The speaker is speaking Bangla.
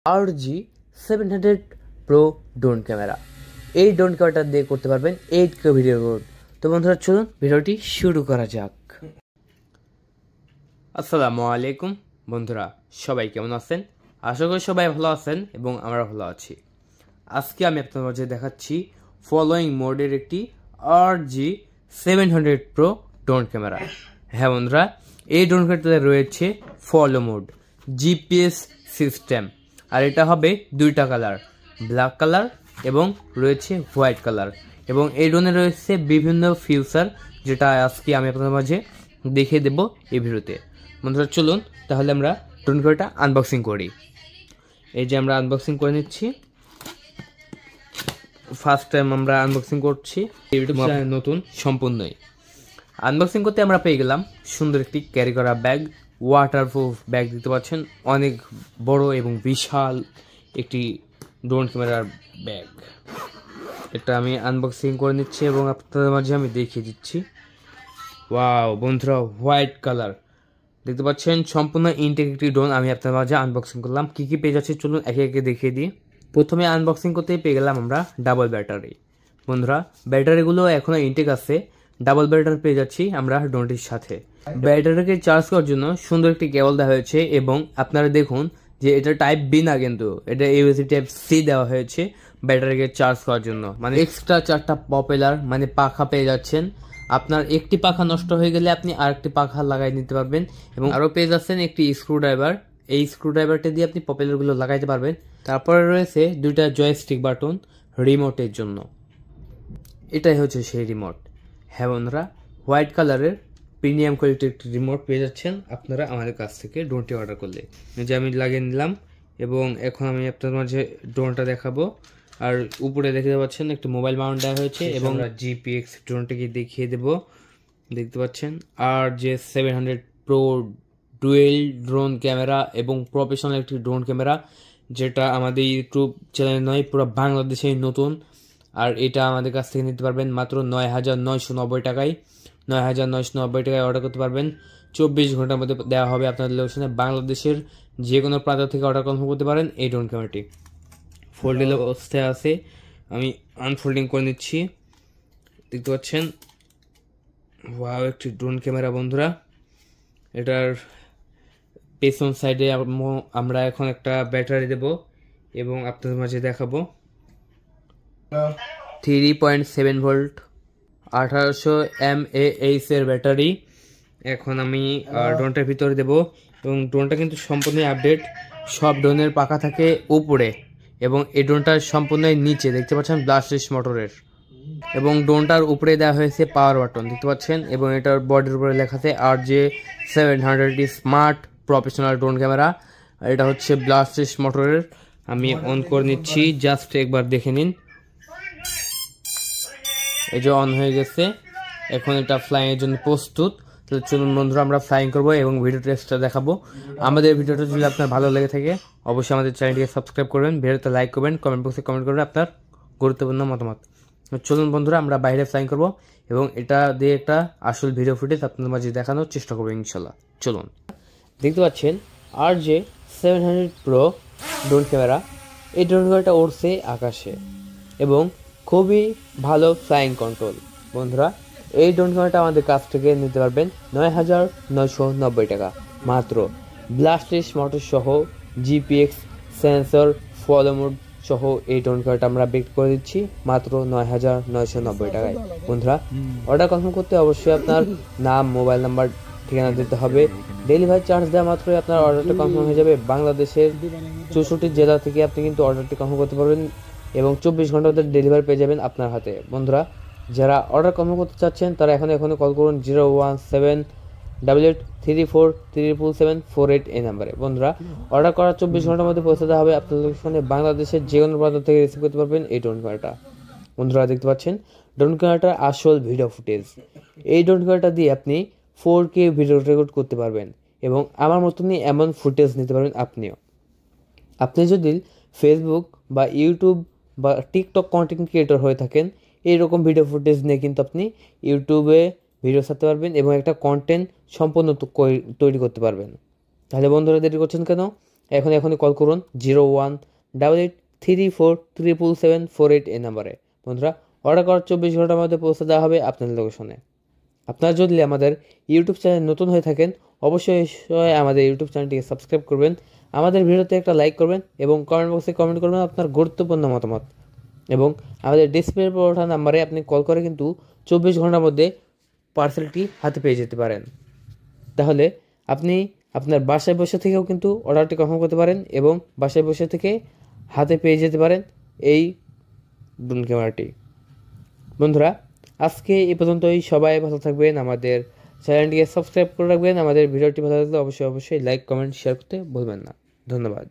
RG700 Pro drone camera. এই ড্রোন ক্যামেরাটা দিয়ে করতে পারবেন 8K ভিডিও রেকর্ড। তো বন্ধুরা চলুন ভিডিওটি শুরু করা যাক। আসসালামু আলাইকুম বন্ধুরা, সবাই কেমন আছেন? আশা করি সবাই ভালো আছেন এবং আমরা ভালো আছি। আজকে আমি আপনাদের মাঝে দেখাচ্ছি ফলোয়িং মোডের একটি RG700 Pro ড্রোন ক্যামেরা। হ্যাঁ বন্ধুরা, এই ড্রোন ক্যামেরাতে রয়েছে ফলো মোড, জিপিএস সিস্টেম, আর এটা হবে দুইটা কালার, ব্ল্যাক কালার এবং রয়েছে হোয়াইট কালার। এবং এই ড্রোনে রয়েছে বিভিন্ন ফিচার, যেটা আজকে আমি আপনাদের মাঝে দেখিয়ে দেব এই ভিডিওতে। বন্ধুরা চলুন তাহলে আমরা ড্রোন ক্যামেরাটা আনবক্সিং করি। এই যে আমরা আনবক্সিং করে নিচ্ছি, ফার্স্ট টাইম আমরা আনবক্সিং করছি, নতুন সম্পূর্ণই। আনবক্সিং করতে আমরা পেয়ে গেলাম সুন্দর একটি ক্যারি করা ব্যাগ, ওয়াটারপ্রুফ ব্যাগ দেখতে পাচ্ছেন, অনেক বড় এবং বিশাল একটি ড্রোন ক্যামেরার ব্যাগ। এটা আমি আনবক্সিং করে নিচ্ছি এবং আপনাদের মাঝে আমি দেখিয়ে দিচ্ছি। ওয়াও বন্ধুরা, হোয়াইট কালার দেখতে পাচ্ছেন, সম্পূর্ণ ইনটেক একটি ড্রোন আমি আপনাদের মাঝে আনবক্সিং করলাম। কি কি পেয়ে যাচ্ছে চলুন একে একে দেখিয়ে দিই। প্রথমে আনবক্সিং করতেই পেয়ে গেলাম আমরা ডাবল ব্যাটারি। বন্ধুরা ব্যাটারিগুলো এখনো ইনটেক আছে, ডাবল ব্যাটারি পেয়ে যাচ্ছি আমরা ড্রোনটির সাথে। ব্যাটারিকে চার্জ করার জন্য সুন্দর একটি কেবল দেওয়া হয়েছে এবং আপনারা দেখুন যে এটা টাইপ বি না, কিন্তু এটা ইউএসবি টাইপ সি দেওয়া হয়েছে ব্যাটারিকে চার্জ করার জন্য। মানে এক্সট্রা 4টা পপুলার মানে পাখা পেয়ে যাচ্ছেন। আপনার একটি পাখা নষ্ট হয়ে গেলে আপনি আরেকটি পাখা লাগাই নিতে পারবেন। এবং আরও পেয়ে যাচ্ছেন একটি স্ক্রুড্রাইভার, এই স্ক্রুড্রাইভারটা দিয়ে আপনি পপুলারগুলো লাগাইতে পারবেন। তারপরে রয়েছে দুইটা জয়স্টিক বাটন রিমোটের জন্য, এটাই হচ্ছে সেই রিমোট। হ্যাঁ বন্ধুরা, হোয়াইট কালারের প্রিমিয়াম কোয়ালিটির একটি রিমোট পেয়ে যাচ্ছেন আপনারা আমাদের কাছ থেকে ড্রোনটি অর্ডার করলে। যে আমি লাগিয়ে নিলাম এবং এখন আমি আপনাদের মাঝে ড্রোনটা দেখাবো। আর উপরে দেখতে পাচ্ছেন একটি মোবাইল মাউন্ট দেওয়া হয়েছে এবং জিপিএক্স ড্রোনটিকে দেখিয়ে দেব। দেখতে পাচ্ছেন RG700 Pro dual drone camera এবং প্রফেশনাল একটি ড্রোন ক্যামেরা, যেটা আমাদের ইউটিউব চ্যানেল নয়, পুরো বাংলাদেশেই নতুন। আর এটা আমাদের কাছ থেকে নিতে পারবেন মাত্র 9,990 টাকায়। 9,990 টাকায় অর্ডার করতে পারবেন। 24 ঘন্টার মধ্যে দেওয়া হবে আপনাদের লোকেশনে। বাংলাদেশের যে কোনো প্রান্ত থেকে অর্ডার কনফার্ম করতে পারেন এই ড্রোন ক্যামেরাটি। ফোল্ডেবল অবস্থায় আছে, আমি আনফোল্ডিং করে নিচ্ছি। দেখতে পাচ্ছেন ওয়াও একটি ড্রোন ক্যামেরা বন্ধুরা। এটার পেছন সাইডে আমরা এখন একটা ব্যাটারি দেব এবং আপনাদের মাঝে দেখাবো। 3.7 ভোল্ট 1800 mAh এর ব্যাটারি এখন আমি ড্রোনটার ভিতরে দেব। এবং ড্রোনটা কিন্তু সম্পূর্ণ আপডেট, সব ড্রোনের পাখা থাকে উপরে এবং এই ড্রোনটার সম্পূর্ণ নিচে দেখতে পাচ্ছেন ব্লাস্টলেস মোটরের। এবং ড্রোনটার উপরে দেওয়া হয়েছে পাওয়ার বাটন দেখতে পাচ্ছেন, এবং এটার বডির উপরে লেখা আছে RG700 smart professional drone camera. এটা হচ্ছে ব্লাস্টলেস মোটরের। আমি অন করে নিচ্ছি, জাস্ট একবার দেখে নিন। এই যে অন হয়ে গেছে, এখন এটা ফ্লাইং এর জন্য প্রস্তুত। তো চলুন বন্ধুরা আমরা ফ্লাইং করবো এবং ভিডিও টেস্টটা দেখাবো। আমাদের ভিডিওটা যদি আপনার ভালো লেগে থাকে অবশ্যই আমাদের চ্যানেলটিকে সাবস্ক্রাইব করবেন, ভিডিওতে লাইক করবেন, কমেন্ট বক্সে কমেন্ট করবেন আপনার গুরুত্বপূর্ণ মতামত। চলুন বন্ধুরা আমরা বাইরে ফ্লাইং করবো এবং এটা দিয়ে একটা আসল ভিডিও ফুটেজ আপনাদের মাঝে দেখানোর চেষ্টা করবো ইনশাল্লাহ। চলুন, দেখতে পাচ্ছেন RG700 Pro ড্রোন ক্যামেরা। এই ড্রোন ক্যামেরাটা উড়ছে আকাশে এবং খুবই ভালো ফ্লাইং কন্ট্রোল। বন্ধুরা এই ড্রোন ক্যামেরাটা আমাদের কাছ থেকে নিতে পারবেন 9,990 টাকা মাত্র। ব্লাস্টলেস মোটর সহ জিপিএক্স সেন্সর ফলো মোড সহ এই ড্রোন ক্যামেরাটা আমরা বিক্রি করে দিচ্ছি মাত্র 9,990 টাকায়। বন্ধুরা অর্ডার কনফার্ম করতে অবশ্যই আপনার নাম, মোবাইল নাম্বার, ঠিকানা দিতে হবে। ডেলিভারি চার্জ দেওয়া মাত্রই আপনার অর্ডারটা কনফার্ম হয়ে যাবে। বাংলাদেশের 64 জেলা থেকে আপনি কিন্তু অর্ডারটি কনফার্ম করতে পারবেন এবং 24 ঘন্টার মধ্যে ডেলিভারি পেয়ে যাবেন আপনার হাতে। বন্ধুরা যারা অর্ডার কনফার্ম করতে চাচ্ছেন তারা এখনই কল করুন 01788337748 এই নাম্বারে। বন্ধুরা অর্ডার করার 24 ঘন্টার মধ্যে পৌঁছে দেওয়া হবে আপনাদের লোকেশনে। বাংলাদেশের যে কোনো প্রান্ত থেকে রিসিভ করতে পারবেন এই ড্রোন ক্যামেরাটা। বন্ধুরা দেখতে পাচ্ছেন ড্রোন ক্যামেরাটার আসল ভিডিও ফুটেজ। এই ড্রোন ক্যামেরাটা দিয়ে আপনি 4K ভিডিও রেকর্ড করতে পারবেন এবং আমার মতনই এমন ফুটেজ নিতে পারবেন আপনিও। আপনি যদি ফেসবুক বা ইউটিউব বা টিকটক কন্টেন্ট ক্রিয়েটর হয়ে থাকেন, এইরকম ভিডিও ফুটেজ নিয়ে কিন্তু আপনি ইউটিউবে ভিডিও ছাড়তে পারবেন এবং একটা কন্টেন্ট সম্পূর্ণ তৈরি করতে পারবেন। তাহলে বন্ধুরা দেরি করছেন কেন? এখনই কল করুন 018834777748 এই নাম্বারে। বন্ধুরা, অর্ডার করার 24 ঘন্টার মধ্যে পৌঁছে দেওয়া হবে আপনার লোকেশনে। আপনারা যদি আমাদের ইউটিউব চ্যানেল নতুন হয়ে থাকেন, অবশ্যই আমাদের ইউটিউব চ্যানেলটিকে সাবস্ক্রাইব করবেন, আমাদের ভিডিওতে একটা লাইক করবেন এবং কমেন্ট বক্সে কমেন্ট করবেন আপনার গুরুত্বপূর্ণ মতামত। এবং আমাদের ডিসপ্লের পর ওঠা নাম্বারে আপনি কল করে কিন্তু 24 ঘন্টার মধ্যে পার্সেলটি হাতে পেয়ে যেতে পারেন। তাহলে আপনি আপনার বাসায় বসে থেকেও কিন্তু অর্ডারটি কনফার্ম করতে পারেন এবং বাসায় বসে থেকে হাতে পেয়ে যেতে পারেন এই ড্রোন ক্যামেরাটি। বন্ধুরা, আজকে এই পর্যন্তই। সবাই ভালো থাকবেন, আমাদের চ্যানেলটিকে সাবস্ক্রাইব করে রাখবেন। আমাদের ভিডিওটি ভালো লাগলে অবশ্যই লাইক কমেন্ট শেয়ার করতে ভুলবেন না। ধন্যবাদ।